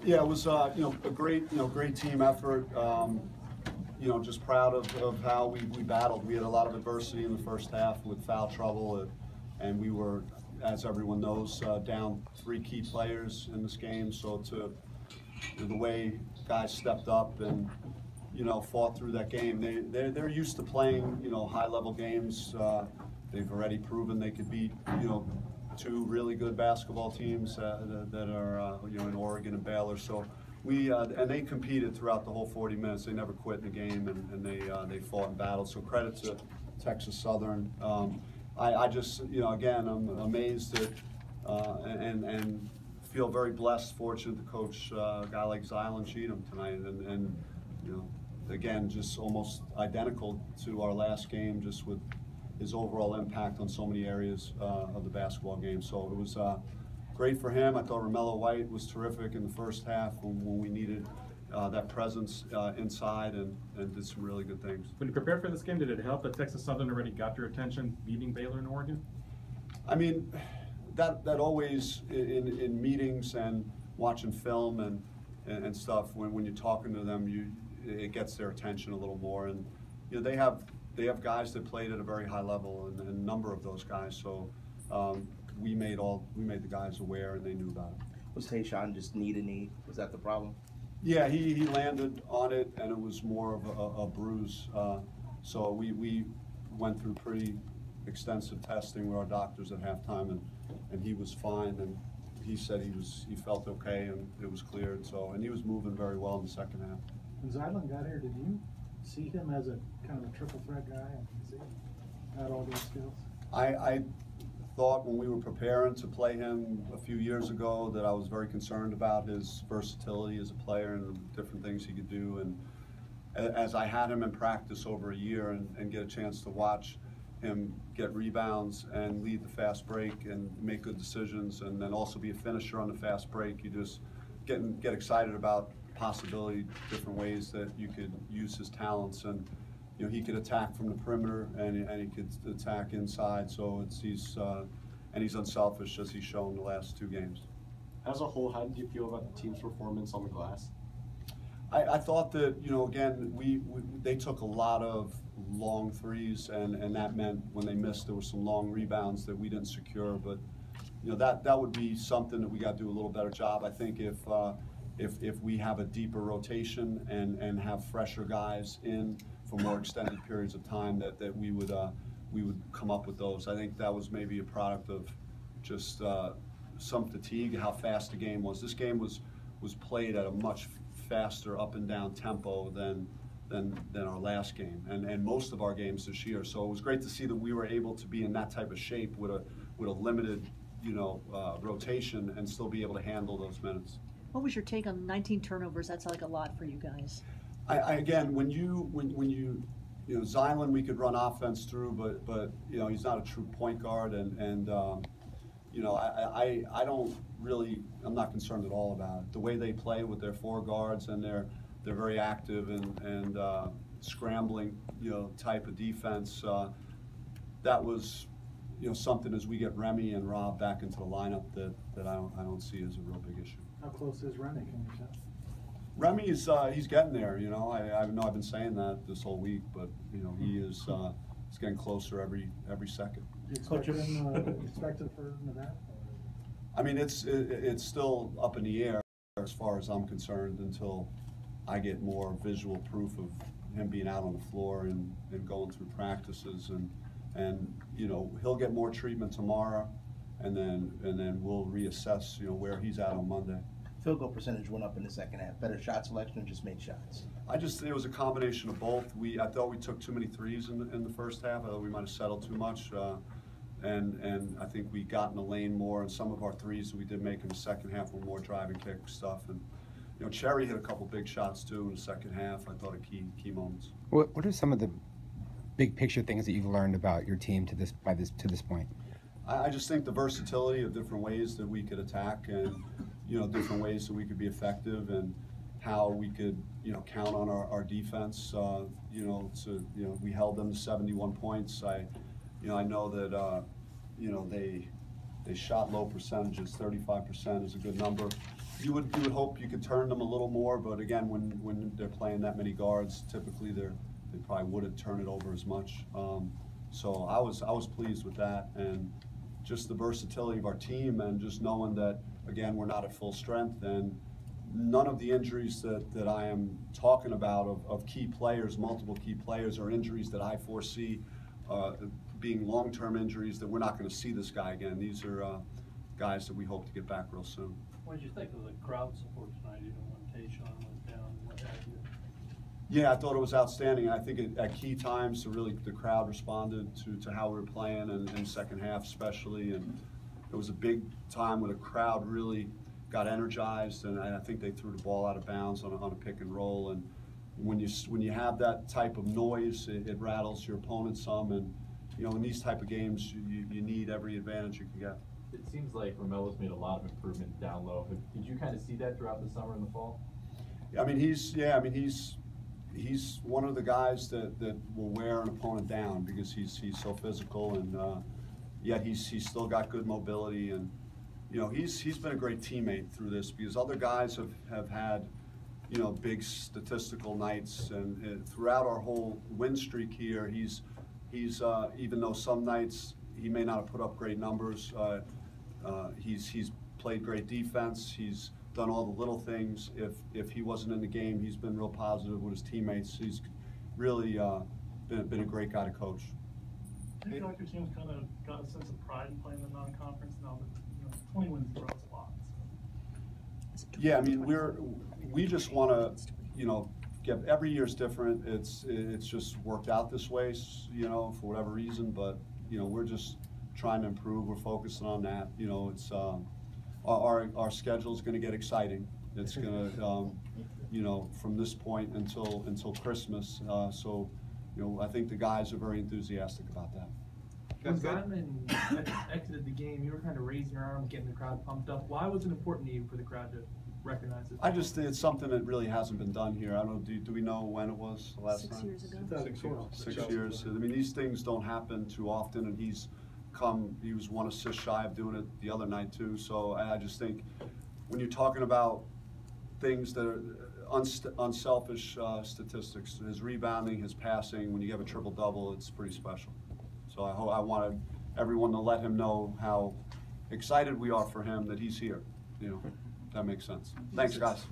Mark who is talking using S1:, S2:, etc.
S1: Yeah, it was a great team effort. Just proud of how we battled. We had a lot of adversity in the first half with foul trouble, and we were, as everyone knows, down 3 key players in this game. So the way guys stepped up and fought through that game, they're used to playing high-level games. They've already proven they could beat 2 really good basketball teams that are in Oregon and Baylor. So and they competed throughout the whole 40 minutes. They never quit in the game, and they fought and battled. So credit to Texas Southern. I just again, I'm amazed at and feel very blessed, fortunate to coach a guy like Zylan Cheatham tonight, and again, just almost identical to our last game, just with his overall impact on so many areas of the basketball game. So it was great for him. I thought Romello White was terrific in the first half when we needed that presence inside, and did some really good things.
S2: When you prepared for this game, did it help that Texas Southern already got your attention beating Baylor and Oregon?
S1: I mean, that always in meetings and watching film and stuff, when you're talking to them, it gets their attention a little more. And they have guys that played at a very high level, and a number of those guys. So we made the guys aware, and they knew about it.
S3: Was Tayshaun just knee to knee? Was that the problem?
S1: Yeah, he landed on it, and it was more of a bruise. So we went through pretty extensive testing with our doctors at halftime, and he was fine, and he said he felt okay, and it was cleared. So, and he was moving very well in the second half.
S4: When Zylan got here, did you see him as a kind of a triple threat guy? Has he got all those skills?
S1: I thought when we were preparing to play him a few years ago that I was very concerned about his versatility as a player and the different things he could do. And as I had him in practice over a year and get a chance to watch him get rebounds and lead the fast break and make good decisions, and then also be a finisher on the fast break, you just get excited about possibility, different ways that you could use his talents. And he could attack from the perimeter, and he could attack inside. So he's unselfish, as he's shown the last 2 games.
S5: As a whole, how did you feel about the team's performance on the glass?
S1: I thought that again they took a lot of long threes, and that meant when they missed, there were some long rebounds that we didn't secure. But that would be something that we got to do a little better job. I think if we have a deeper rotation and have fresher guys in for more extended periods of time, that we would come up with those. I think that was maybe a product of just some fatigue, how fast the game was. This game was played at a much faster up and down tempo than our last game, and most of our games this year. So it was great to see that we were able to be in that type of shape with a limited rotation and still be able to handle those minutes.
S6: What was your take on 19 turnovers? That's like a lot for you guys.
S1: Again, when you Zylan, we could run offense through, but he's not a true point guard, and I don't really, I'm not concerned at all about it. The way they play with their 4 guards, and they're very active and scrambling type of defense. That was something as we get Remy and Rob back into the lineup that I don't see as a real big issue.
S4: How close is Remy? Can you tell?
S1: Remy is he's getting there. I know I've been saying that this whole week, but he is he's getting closer every second.
S4: Do you expect him expected for Nevada?
S1: I mean, it's still up in the air as far as I'm concerned until I get more visual proof of him being out on the floor and going through practices, and he'll get more treatment tomorrow, and then we'll reassess where he's at on Monday.
S3: Field goal percentage went up in the second half. Better shot selection, or just made shots?
S1: It was a combination of both. I thought we took too many threes in the first half. I thought we might have settled too much, and I think we got in the lane more. And some of our threes that we did make in the second half were more drive and kick stuff. And Cherry hit a couple big shots too in the second half. I thought key moments.
S7: What are some of the big picture things that you've learned about your team to this point?
S1: I just think the versatility of different ways that we could attack, and different ways that we could be effective, and how we could count on our defense. We held them to 71 points. I know that they shot low percentages. 35% is a good number. you would hope you could turn them a little more, but again, when they're playing that many guards, typically they probably wouldn't turn it over as much. So I was pleased with that, and just the versatility of our team, and just knowing that again we're not at full strength, and none of the injuries that I am talking about of key players, multiple key players, are injuries that I foresee being long-term injuries that we're not going to see this guy again. These are guys that we hope to get back real soon.
S8: What did you think of the crowd support tonight, even when Tayshaun went down and what have you?
S1: Yeah, I thought it was outstanding. I think at key times, the crowd responded to how we were playing, and in the second half especially. And it was a big time when the crowd really got energized, and I think they threw the ball out of bounds on a pick and roll. And when you have that type of noise, it rattles your opponent some. And in these type of games, you need every advantage you can get.
S9: It seems like Romelo's made a lot of improvement down low. Did you kind of see that throughout the summer and the fall?
S1: I mean, he's one of the guys that will wear an opponent down because he's so physical, and yet he's still got good mobility, and he's been a great teammate through this, because other guys have had big statistical nights, and throughout our whole win streak here, he's even though some nights he may not have put up great numbers, he's played great defense. He's done all the little things. If he wasn't in the game, he's been real positive with his teammates. He's really been a great guy to coach.
S8: Do you feel like your team's kind of got a sense of pride in playing the non-conference now that 20 wins throws a lot?
S1: Yeah, I mean we just want to get, every year's different. It's just worked out this way, for whatever reason. But we're just trying to improve. We're focusing on that. It's our schedule is going to get exciting. It's going to, from this point until Christmas. So, I think the guys are very enthusiastic about that.
S10: When Godman exited the game, you were kind of raising your arm, getting the crowd pumped up. Why was it important to you for the crowd to recognize it?
S1: I just think it's something that really hasn't been done here. I don't know. Do we know when it was the last
S6: 6
S1: time?
S6: years ago.
S1: 6 years. I mean, these things don't happen too often, and he was one assist shy of doing it the other night too. So I just think when you're talking about things that are unselfish statistics, his rebounding, his passing, when you have a triple-double, it's pretty special. So I wanted everyone to let him know how excited we are for him, that he's here. If that makes sense. Thanks, guys.